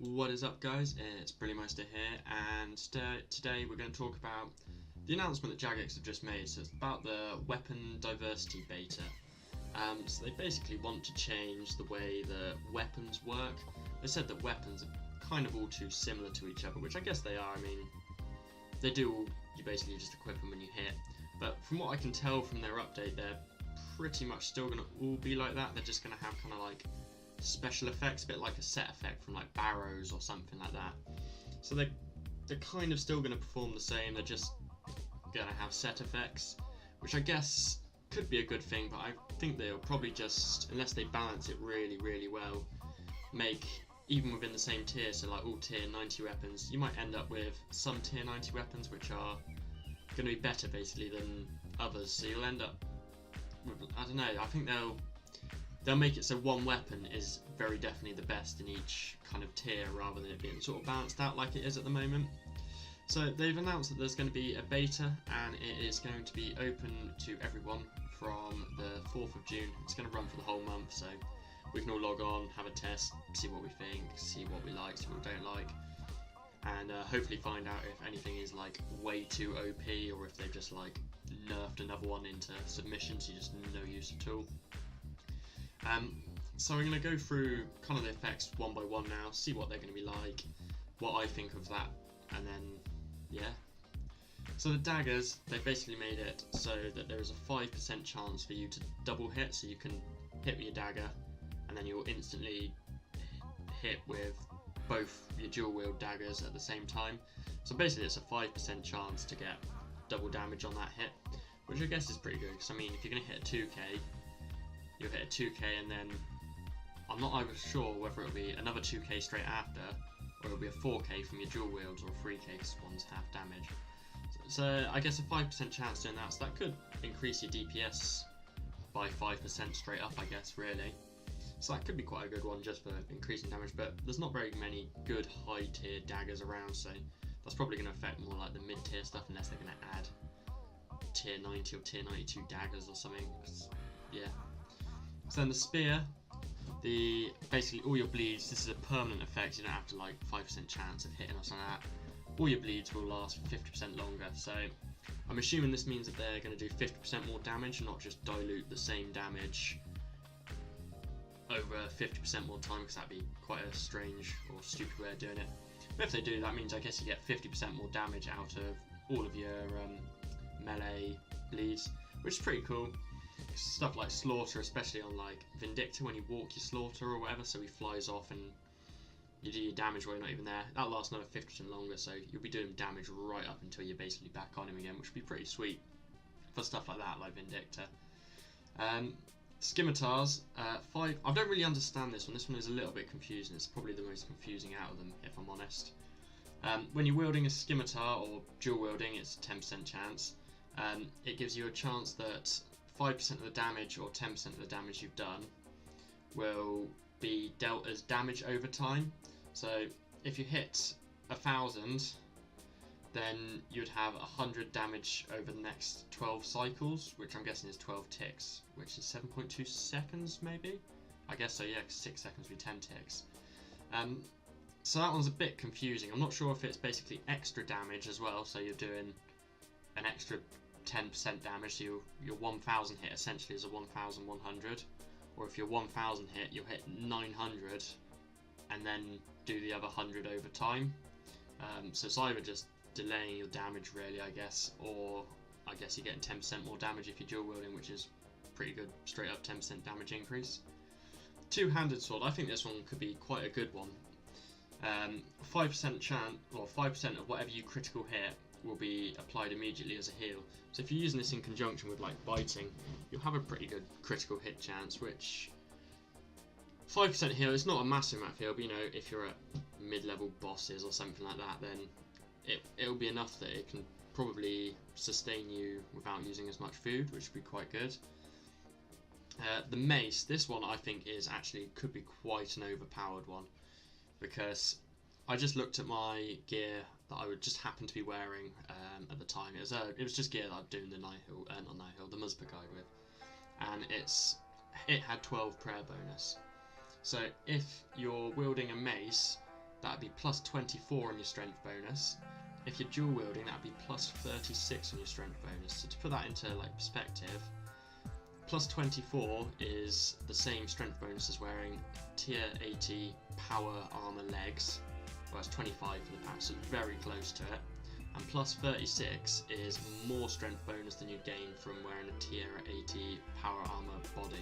What is up, guys? It's Brillymister here, and today we're going to talk about the announcement that Jagex have just made. So it's about the weapon diversity beta. So they basically want to change the way that weapons work. They said that weapons are kind of all too similar to each other, which I guess they are. I mean, they do all, you basically just equip them when you hit. But from what I can tell from their update, they're pretty much still going to all be like that. They're just going to have kind of like special effects, a bit like a set effect from like Barrows or something like that. So they're kind of still going to perform the same. They're just going to have set effects, which I guess could be a good thing, but I think they'll probably just, unless they balance it really well, make even within the same tier, so like all tier 90 weapons, you might end up with some tier 90 weapons which are going to be better basically than others. So you'll end up with, I don't know, I think they'll make it so one weapon is very definitely the best in each kind of tier, rather than it being sort of balanced out like it is at the moment. So they've announced that there's going to be a beta, and it is going to be open to everyone from the 4th of June. It's going to run for the whole month, so we can all log on, have a test, see what we think, see what we like, see what we don't like, and hopefully find out if anything is like way too OP, or if they've just like nerfed another one into submission, so just no use at all. So I'm going to go through kind of the effects one by one now, see what they're going to be like, what I think of that, and then, yeah. So the daggers, they've basically made it so that there is a 5% chance for you to double hit, so you can hit with your dagger, and then you'll instantly hit with both your dual wield daggers at the same time. So basically it's a 5% chance to get double damage on that hit, which I guess is pretty good, because I mean, if you're going to hit a 2k, you'll hit a 2k, and then I'm not either sure whether it'll be another 2k straight after, or it'll be a 4k from your dual wields, or a 3k because one's half damage. So I guess a 5% chance doing that, so that could increase your DPS by 5% straight up, I guess, really. So that could be quite a good one just for increasing damage, but there's not very many good high tier daggers around, so that's probably going to affect more like the mid tier stuff, unless they're going to add tier 90 or tier 92 daggers or something. Yeah. So then the spear, basically all your bleeds, this is a permanent effect, you don't have to like 5% chance of hitting or something like that. All your bleeds will last for 50% longer, so I'm assuming this means that they're going to do 50% more damage and not just dilute the same damage over 50% more time, because that'd be quite a strange or stupid way of doing it. But if they do, that means I guess you get 50% more damage out of all of your melee bleeds, which is pretty cool. Stuff like Slaughter, especially on like Vindicta, when you walk your Slaughter or whatever, so he flies off and you do your damage while you're not even there, that lasts another 50% longer, so you'll be doing damage right up until you're basically back on him again, which would be pretty sweet for stuff like that, like Vindicta. Scimitars, I don't really understand this one. This one is a little bit confusing. It's probably the most confusing out of them, if I'm honest. When you're wielding a Scimitar, or dual wielding, it's a 10% chance. It gives you a chance that 5% of the damage or 10% of the damage you've done will be dealt as damage over time. So if you hit 1,000, then you'd have 100 damage over the next 12 cycles, which I'm guessing is 12 ticks, which is 7.2 seconds maybe? I guess so, yeah, 'cause 6 seconds would be 10 ticks. So that one's a bit confusing. I'm not sure if it's basically extra damage as well, so you're doing an extra 10% damage, so your 1,000 hit essentially is a 1,100, or if your 1,000 hit, you'll hit 900 and then do the other 100 over time. So it's either just delaying your damage really, I guess, or I guess you're getting 10% more damage if you're dual wielding, which is pretty good, straight up 10% damage increase. Two-handed sword, I think this one could be quite a good one. 5% chance, or 5% of whatever you critical hit will be applied immediately as a heal. So if you're using this in conjunction with like biting, you'll have a pretty good critical hit chance, which 5% heal is not a massive amount of heal, but you know, if you're at mid-level bosses or something like that, then it'll be enough that it can probably sustain you without using as much food, which would be quite good. The mace, this one I think could be quite an overpowered one, because I just looked at my gear that I would just happen to be wearing at the time. It was just gear that I'd doing the Nihil, not Nihil, the Muspah guide with, and it had 12 prayer bonus. So if you're wielding a mace that would be plus 24 on your strength bonus. If you're dual wielding, that would be plus 36 on your strength bonus. So to put that into like perspective, plus 24 is the same strength bonus as wearing tier 80 power armor legs, whereas 25 for the pants, so it's very close to it. And plus 36 is more strength bonus than you gain from wearing a tier 80 power armor body.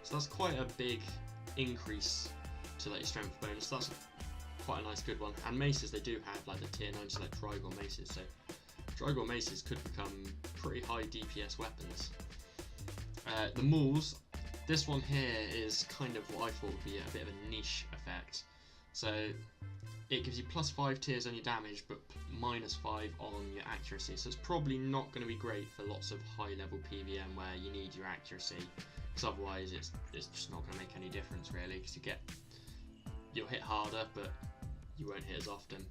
So that's quite a big increase to like your strength bonus. So that's quite a nice good one. And maces, they do have like the tier 90 like Drygor maces, so Drygor maces could become pretty high DPS weapons. The mauls, this one here is kind of what I thought would be a bit of a niche effect. So it gives you plus 5 tiers on your damage, but minus 5 on your accuracy. So it's probably not going to be great for lots of high level PVM where you need your accuracy, because otherwise it's just not going to make any difference really, because you'll hit harder, but you won't hit as often.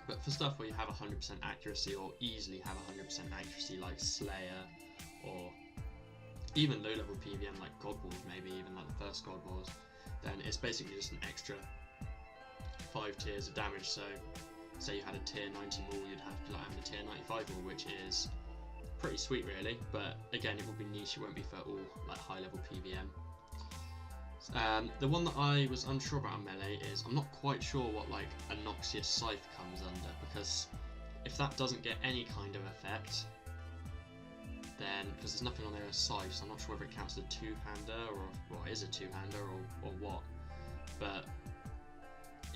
But for stuff where you have 100% accuracy, or easily have 100% accuracy, like Slayer, or even low level PVM like God Wars, maybe even like the first God Wars, then it's basically just an extra 5 tiers of damage. So say you had a tier 90 maul, you'd have to like have a tier 95 maul, which is pretty sweet really, but again it will be niche, it won't be for all like high level PVM. The one that I was unsure about on melee is, I'm not quite sure what like a Noxious Scythe comes under, because if that doesn't get any kind of effect, then, because there's nothing on there as Scythe, so I'm not sure whether it counts as a two-hander, or what is a two-hander, or what. But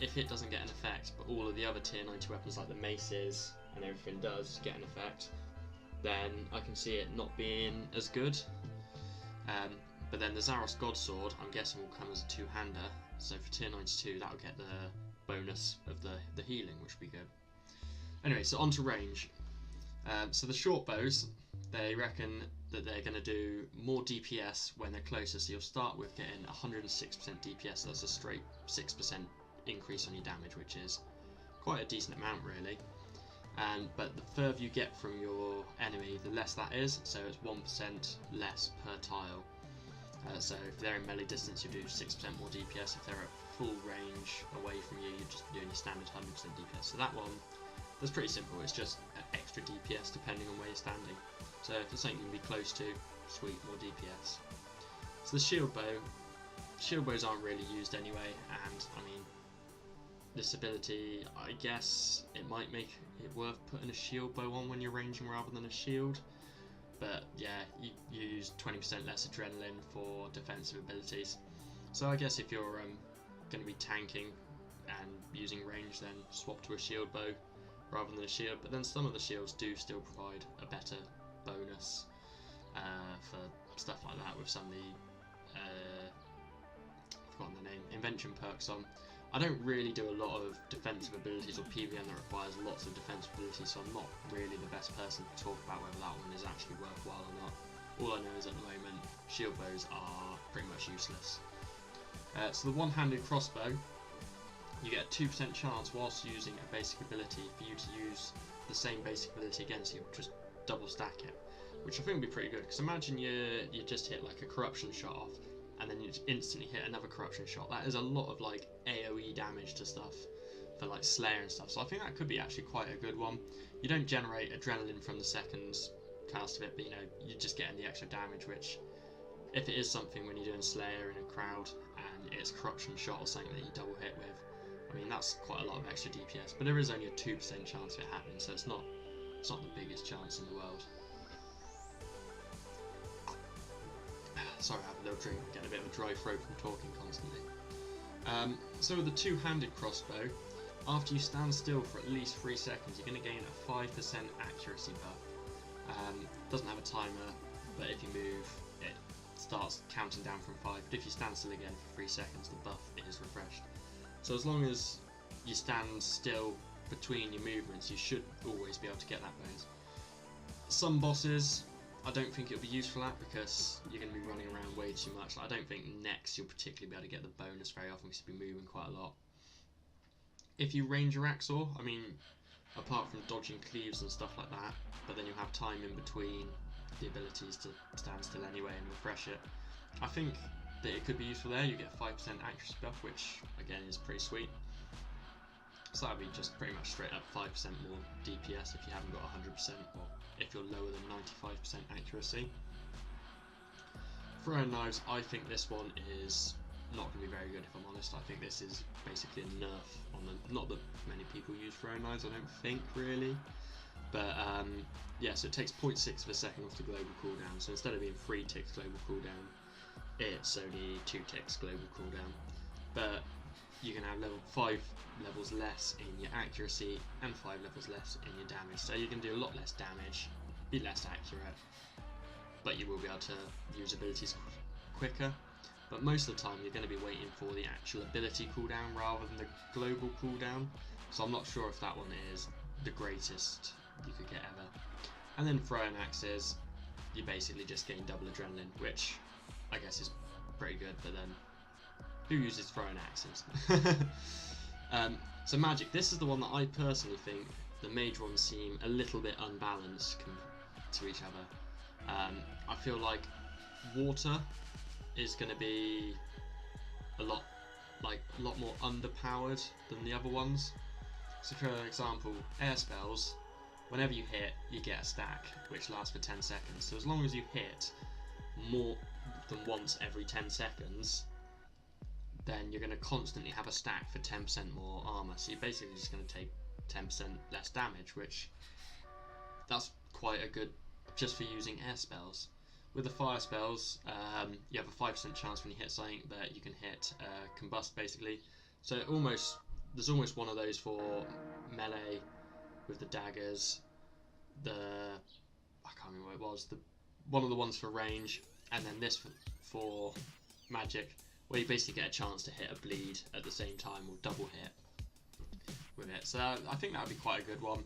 if it doesn't get an effect, but all of the other tier 90 weapons like the maces and everything does get an effect, then I can see it not being as good. But then the Zaros Godsword, I'm guessing, will come as a two-hander, so for tier 92 that'll get the bonus of the healing, which will be good. Anyway, so on to range. So the short bows, they reckon that they're going to do more DPS when they're closer, so you'll start with getting 106% DPS, so that's a straight 6% increase on your damage, which is quite a decent amount really. But the further you get from your enemy, the less that is, so it's 1% less per tile. So if they're in melee distance, you do 6% more DPS. If they're at full range away from you, you're just doing your standard 100% DPS. So that one, that's pretty simple, it's just extra DPS depending on where you're standing. So if it's something you can be close to, sweet, more DPS. So the shield bows aren't really used anyway, and I mean, this ability, I guess it might make it worth putting a shield bow on when you're ranging rather than a shield. But yeah, you use 20% less adrenaline for defensive abilities. So I guess if you're going to be tanking and using range, then swap to a shield bow rather than a shield. But then some of the shields do still provide a better bonus for stuff like that, with some of the I've forgotten the name, invention perks on. I don't really do a lot of defensive abilities or PVM that requires lots of defensive abilities, so I'm not really the best person to talk about whether that one is actually worthwhile or not. All I know is at the moment, shield bows are pretty much useless. So the one-handed crossbow, you get a 2% chance whilst using a basic ability for you to use the same basic ability again, so you just double stack it, which I think would be pretty good, because imagine you just hit like a corruption shot off, and then you just instantly hit another corruption shot. That is a lot of like AoE damage to stuff for like Slayer and stuff, so I think that could be actually quite a good one. You don't generate adrenaline from the second cast of it, but you know, you're just getting the extra damage, which, if it is something when you're doing Slayer in a crowd and it's corruption shot or something that you double hit with, I mean, that's quite a lot of extra DPS, but there is only a 2% chance of it happening, so it's not the biggest chance in the world. Sorry, I have a little drink, I'm getting a bit of a dry throat from talking constantly. So with the two-handed crossbow, after you stand still for at least 3 seconds, you're going to gain a 5% accuracy buff. Doesn't have a timer, but if you move, it starts counting down from 5, but if you stand still again for 3 seconds, the buff is refreshed. So as long as you stand still between your movements, you should always be able to get that bonus. Some bosses, I don't think it'll be useful at, because you're going to be running around way too much. Like, I don't think next you'll particularly be able to get the bonus very often, because you'll be moving quite a lot. If you range your Axor, I mean, apart from dodging cleaves and stuff like that, but then you'll have time in between the abilities to stand still anyway and refresh it. I think that it could be useful there. You get 5% accuracy buff, which again is pretty sweet. So that would be just pretty much straight up 5% more DPS if you haven't got 100%, or if you're lower than 95% accuracy. Throwing knives, I think this one is not going to be very good, if I'm honest. I think this is basically a nerf on them. Not that many people use throwing knives, I don't think, really. But yeah, so it takes 0.6 of a second off the global cooldown. So instead of being 3 ticks global cooldown, it's only 2 ticks global cooldown. But you can have 5 levels less in your accuracy and 5 levels less in your damage. So you can do a lot less damage, be less accurate, but you will be able to use abilities quicker. But most of the time you're going to be waiting for the actual ability cooldown rather than the global cooldown. So I'm not sure if that one is the greatest you could get ever. And then throwing axes, you basically just gain double adrenaline, which I guess is pretty good, but then who uses throwing axes? So magic, this is the one that I personally think the mage ones seem a little bit unbalanced to each other. I feel like water is going to be a lot more underpowered than the other ones. So for example, air spells, whenever you hit, you get a stack, which lasts for 10 seconds. So as long as you hit more than once every 10 seconds, then you're going to constantly have a stack for 10% more armor. So you're basically just going to take 10% less damage, which that's quite a good just for using air spells. With the fire spells, you have a 5% chance when you hit something that you can hit combust, basically. So there's almost one of those for melee with the daggers. I can't remember what it was. One of the ones for range, and then this for magic, where you basically get a chance to hit a bleed at the same time, or double hit with it. So I think that would be quite a good one.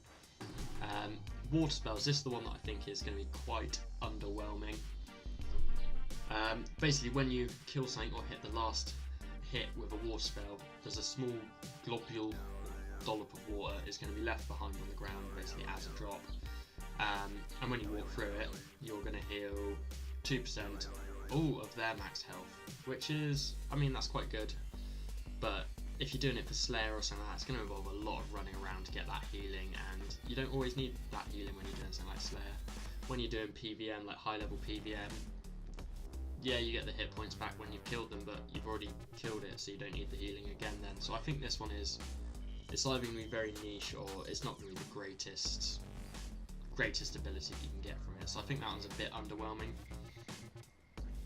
Water spells, this is the one that I think is going to be quite underwhelming. Basically, when you kill something or hit the last hit with a water spell, there's a small globule dollop of water is going to be left behind on the ground, basically as a drop. And when you walk through it, you're going to heal 2% of their max health, which is, I mean, that's quite good. But if you're doing it for Slayer or something like that, it's going to involve a lot of running around to get that healing, and you don't always need that healing when you're doing something like Slayer. When you're doing PVM, like high level PVM, yeah, you get the hit points back when you've killed them, but you've already killed it, so you don't need the healing again then. So I think this one it's either going to be very niche, or it's not going to be the greatest ability you can get from it. So I think that one's a bit underwhelming.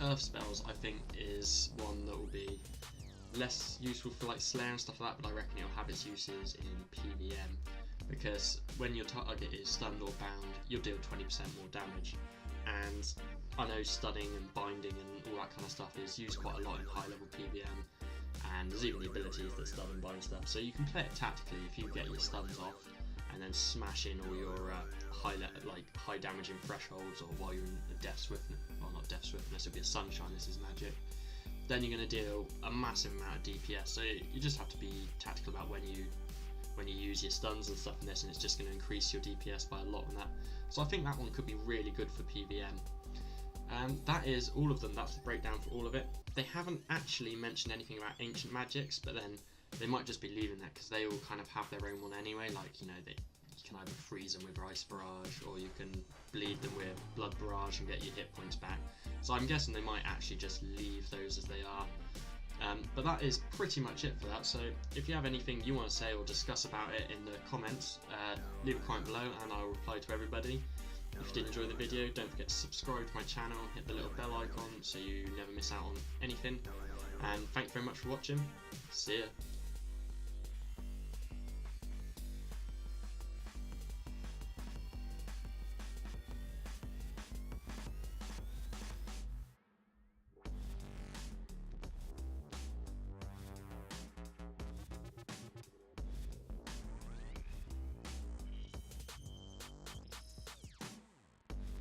Earth spells, I think, is one that will be less useful for like Slayer and stuff like that, but I reckon it'll have its uses in PVM, because when your target is stunned or bound, you'll deal 20% more damage. And I know stunning and binding and all that kind of stuff is used quite a lot in high level PVM, and there's even the abilities that stun and bind stuff, so you can play it tactically if you get your stuns off and then smash in all your high damaging thresholds, or while you're in the death swiftness, well, not death swiftness, it'll be a sunshine, this is magic, then you're going to deal a massive amount of DPS. So you just have to be tactical about when you use your stuns and stuff in this, and it's just going to increase your DPS by a lot on that. So I think that one could be really good for PVM. And that is all of them. That's the breakdown for all of it. They haven't actually mentioned anything about ancient magics, but then they might just be leaving that because they all kind of have their own one anyway. Like, you know, you can either freeze them with Ice Barrage, or you can bleed them with Blood Barrage and get your hit points back. So I'm guessing they might actually just leave those as they are. But that is pretty much it for that. So if you have anything you want to say or discuss about it in the comments, leave a comment below and I'll reply to everybody. If you did enjoy the video, don't forget to subscribe to my channel, hit the little bell icon so you never miss out on anything. And thank you very much for watching. See ya.